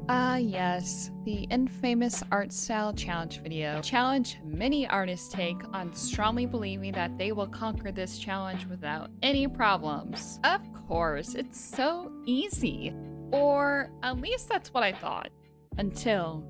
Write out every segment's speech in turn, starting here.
Yes, the infamous art style challenge video. Challenge many artists take on strongly believing that they will conquer this challenge without any problems. Of course, it's so easy. Or at least that's what I thought. Until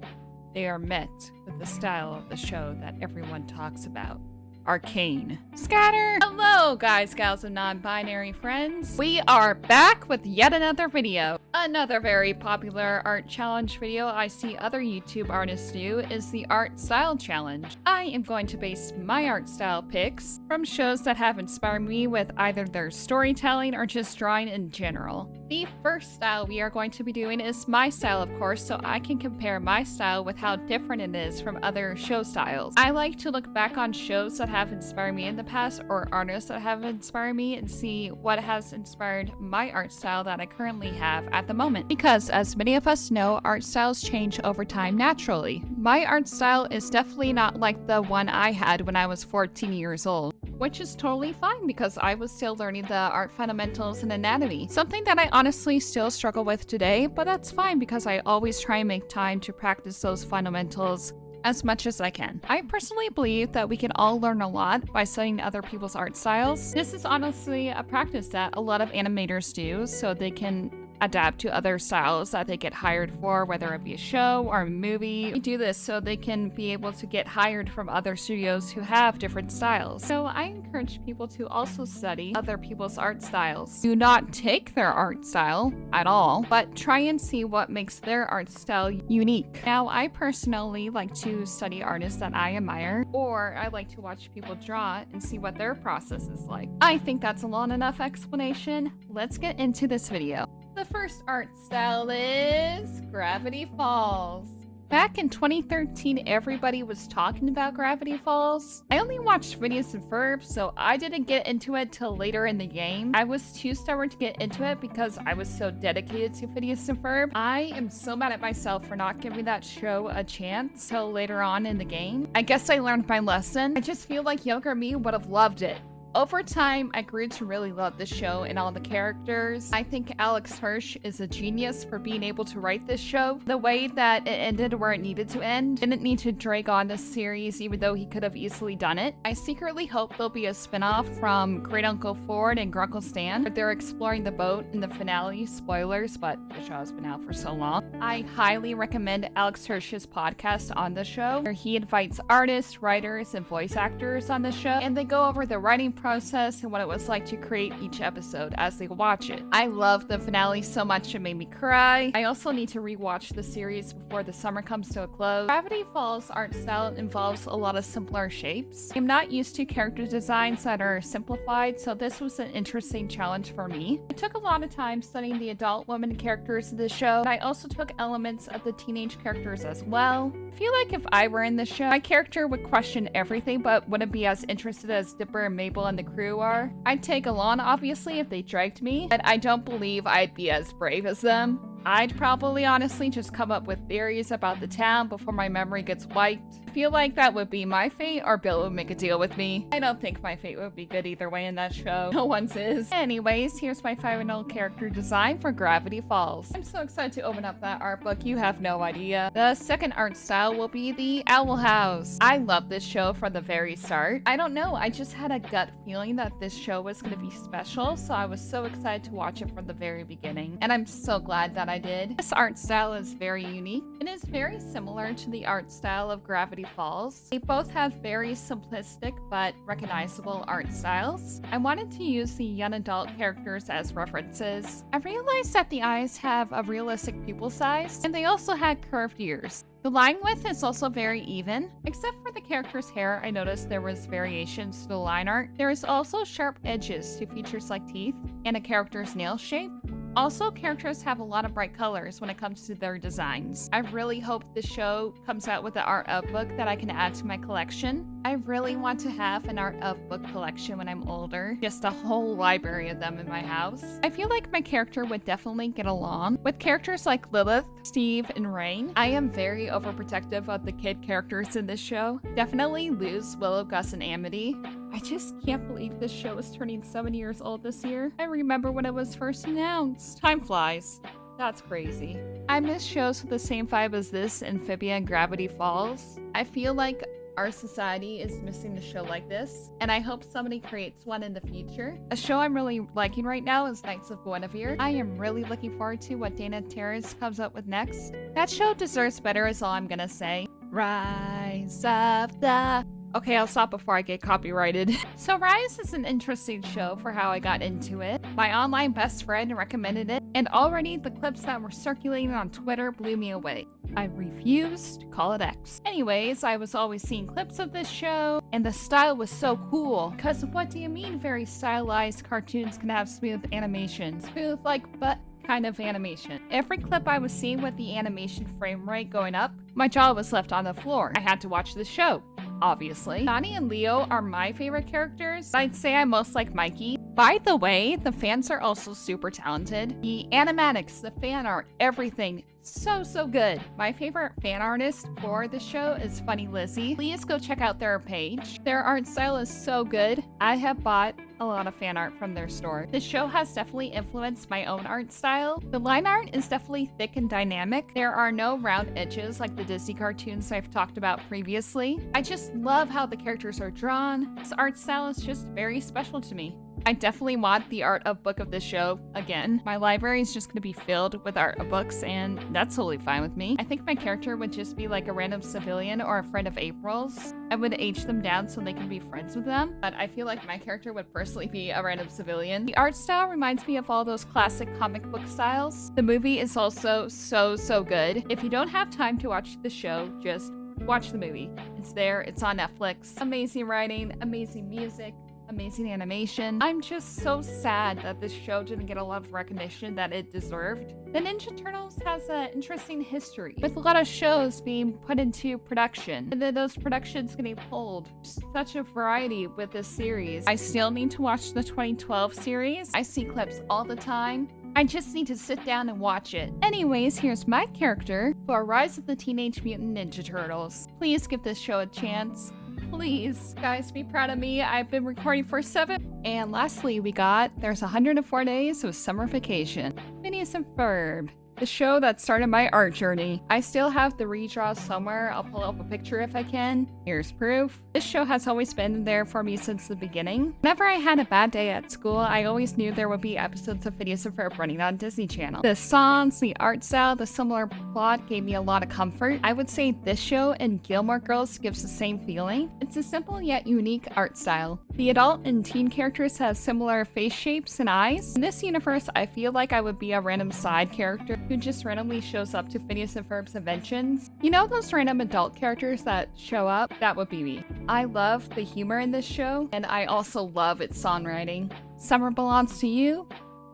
they are met with the style of the show that everyone talks about. Arcane. Scatter! Hello, guys, gals, and non-binary friends. We are back with yet another video. Another very popular art challenge video I see other YouTube artists do is the art style challenge. I am going to base my art style picks from shows that have inspired me with either their storytelling or just drawing in general. The first style we are going to be doing is my style, of course, so I can compare my style with how different it is from other show styles. I like to look back on shows that have inspired me in the past or artists that have inspired me and see what has inspired my art style that I currently have at the moment. Because as many of us know, art styles change over time naturally. My art style is definitely not like the one I had when I was 14 years old, which is totally fine because I was still learning the art fundamentals and anatomy, something that I honestly still struggle with today, but that's fine because I always try and make time to practice those fundamentals as much as I can. I personally believe that we can all learn a lot by studying other people's art styles. This is honestly a practice that a lot of animators do so they can adapt to other styles that they get hired for, whether it be a show or a movie. We do this so they can be able to get hired from other studios who have different styles. So I encourage people to also study other people's art styles. Do not take their art style at all, but try and see what makes their art style unique. Now, I personally like to study artists that I admire, or I like to watch people draw and see what their process is like. I think that's a long enough explanation. Let's get into this video. The first art style is Gravity Falls. Back in 2013, everybody was talking about Gravity Falls. I only watched Phineas and Ferb, so I didn't get into it till later in the game. I was too stubborn to get into it because I was so dedicated to Phineas and Ferb. I am so mad at myself for not giving that show a chance till later on in the game. I guess I learned my lesson. I just feel like younger me would have loved it. Over time, I grew to really love the show and all the characters. I think Alex Hirsch is a genius for being able to write this show. The way that it ended where it needed to end didn't need to drag on the series even though he could have easily done it. I secretly hope there'll be a spinoff from Great Uncle Ford and Grunkle Stan, but they're exploring the boat in the finale. Spoilers, but the show has been out for so long. I highly recommend Alex Hirsch's podcast on the show, where he invites artists, writers, and voice actors on the show, and they go over the writing process and what it was like to create each episode as they watch it. I love the finale so much it made me cry. I also need to rewatch the series before the summer comes to a close. Gravity Falls art style involves a lot of simpler shapes. I'm not used to character designs that are simplified, so this was an interesting challenge for me. I took a lot of time studying the adult women characters of the show, but I also took elements of the teenage characters as well. I feel like if I were in the show, my character would question everything but wouldn't be as interested as Dipper and Mabel and the crew are. I'd take Alon, obviously, if they dragged me, but I don't believe I'd be as brave as them. I'd probably honestly just come up with theories about the town before my memory gets wiped. I feel like that would be my fate, or Bill would make a deal with me. I don't think my fate would be good either way in that show. No one's is. Anyways, here's my final character design for Gravity Falls. I'm so excited to open up that art book, you have no idea. The second art style will be the Owl House. I love this show from the very start. I don't know, I just had a gut feeling that this show was going to be special, so I was so excited to watch it from the very beginning. And I'm so glad that I did. This art style is very unique. It is very similar to the art style of Gravity Falls. They both have very simplistic but recognizable art styles. I wanted to use the young adult characters as references. I realized that the eyes have a realistic pupil size, and they also had curved ears. The line width is also very even. Except for the character's hair, I noticed there was variations to the line art. There is also sharp edges to features like teeth and a character's nail shape. Also, characters have a lot of bright colors when it comes to their designs. I really hope the show comes out with an art of book that I can add to my collection. I really want to have an art of book collection when I'm older, just a whole library of them in my house. I feel like my character would definitely get along with characters like Lilith, Steve, and Rain. I am very overprotective of the kid characters in this show. Definitely lose Willow, Gus, and Amity. I just can't believe this show is turning 7 years old this year. I remember when it was first announced. Time flies. That's crazy. I miss shows with the same vibe as this, Amphibia and Gravity Falls. I feel like our society is missing a show like this, and I hope somebody creates one in the future. A show I'm really liking right now is Knights of Guinevere. I am really looking forward to what Dana Terrace comes up with next. That show deserves better is all I'm gonna say. Rise of the... Okay, I'll stop before I get copyrighted. So Rise is an interesting show for how I got into it. My online best friend recommended it, and already the clips that were circulating on Twitter blew me away. I refused to call it X. Anyways, I was always seeing clips of this show, and the style was so cool. Because what do you mean very stylized cartoons can have smooth animation? Smooth like butt kind of animation. Every clip I was seeing with the animation frame rate going up, my jaw was left on the floor. I had to watch the show. Obviously. Donnie and Leo are my favorite characters. I'd say I most like Mikey. By the way, the fans are also super talented. The animatics, the fan art, everything, so good. My favorite fan artist for the show is Funny Lizzie. Please go check out their page. Their art style is so good. I have bought a lot of fan art from their store. The show has definitely influenced my own art style. The line art is definitely thick and dynamic. There are no round edges like the Disney cartoons I've talked about previously. I just love how the characters are drawn. This art style is just very special to me. I definitely want the art of book of this show again. My library is just going to be filled with art of books, and that's totally fine with me. I think my character would just be like a random civilian or a friend of April's. I would age them down so they can be friends with them, but I feel like my character would personally be a random civilian. The art style reminds me of all those classic comic book styles. The movie is also so good. If you don't have time to watch the show, just watch the movie. It's there, it's on Netflix. Amazing writing, amazing music, amazing animation. I'm just so sad that this show didn't get a lot of recognition that it deserved. The Ninja Turtles has an interesting history, with a lot of shows being put into production, and then those productions getting pulled. Such a variety with this series. I still need to watch the 2012 series. I see clips all the time. I just need to sit down and watch it. Anyways, here's my character for Rise of the Teenage Mutant Ninja Turtles. Please give this show a chance. Please, guys, be proud of me. I've been recording for 7. And lastly, there's 104 days of summer vacation. Phineas and Ferb, the show that started my art journey. I still have the redraw somewhere. I'll pull up a picture if I can. Here's proof. This show has always been there for me since the beginning. Whenever I had a bad day at school, I always knew there would be episodes of Phineas and Ferb running on Disney Channel. The songs, the art style, the similar plot gave me a lot of comfort. I would say this show and Gilmore Girls gives the same feeling. It's a simple yet unique art style. The adult and teen characters have similar face shapes and eyes. In this universe, I feel like I would be a random side character who just randomly shows up to Phineas and Ferb's inventions. You know those random adult characters that show up? That would be me. I love the humor in this show, and I also love its songwriting. Summer Belongs to You?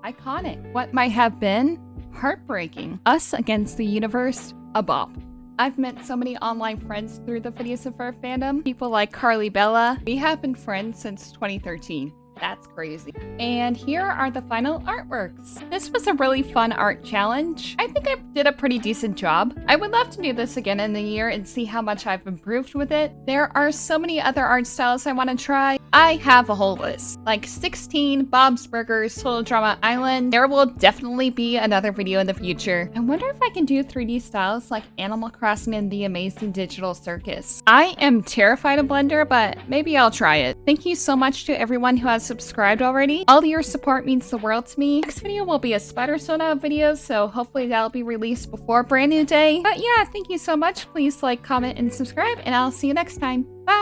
Iconic. What Might Have Been? Heartbreaking. Us Against the Universe? A bop. I've met so many online friends through the Phineas and Ferb fandom. People like Carly Bella. We have been friends since 2013. That's crazy. And here are the final artworks. This was a really fun art challenge. I think I did a pretty decent job. I would love to do this again in the year and see how much I've improved with it. There are so many other art styles I want to try. I have a whole list, like 16, Bob's Burgers, Total Drama Island. There will definitely be another video in the future. I wonder if I can do 3D styles like Animal Crossing and The Amazing Digital Circus. I am terrified of Blender, but maybe I'll try it. Thank you so much to everyone who has subscribed already. All your support means the world to me. Next video will be a Spider Soda video, so hopefully that'll be released before Brand New Day. But yeah, thank you so much. Please like, comment, and subscribe, and I'll see you next time. Bye!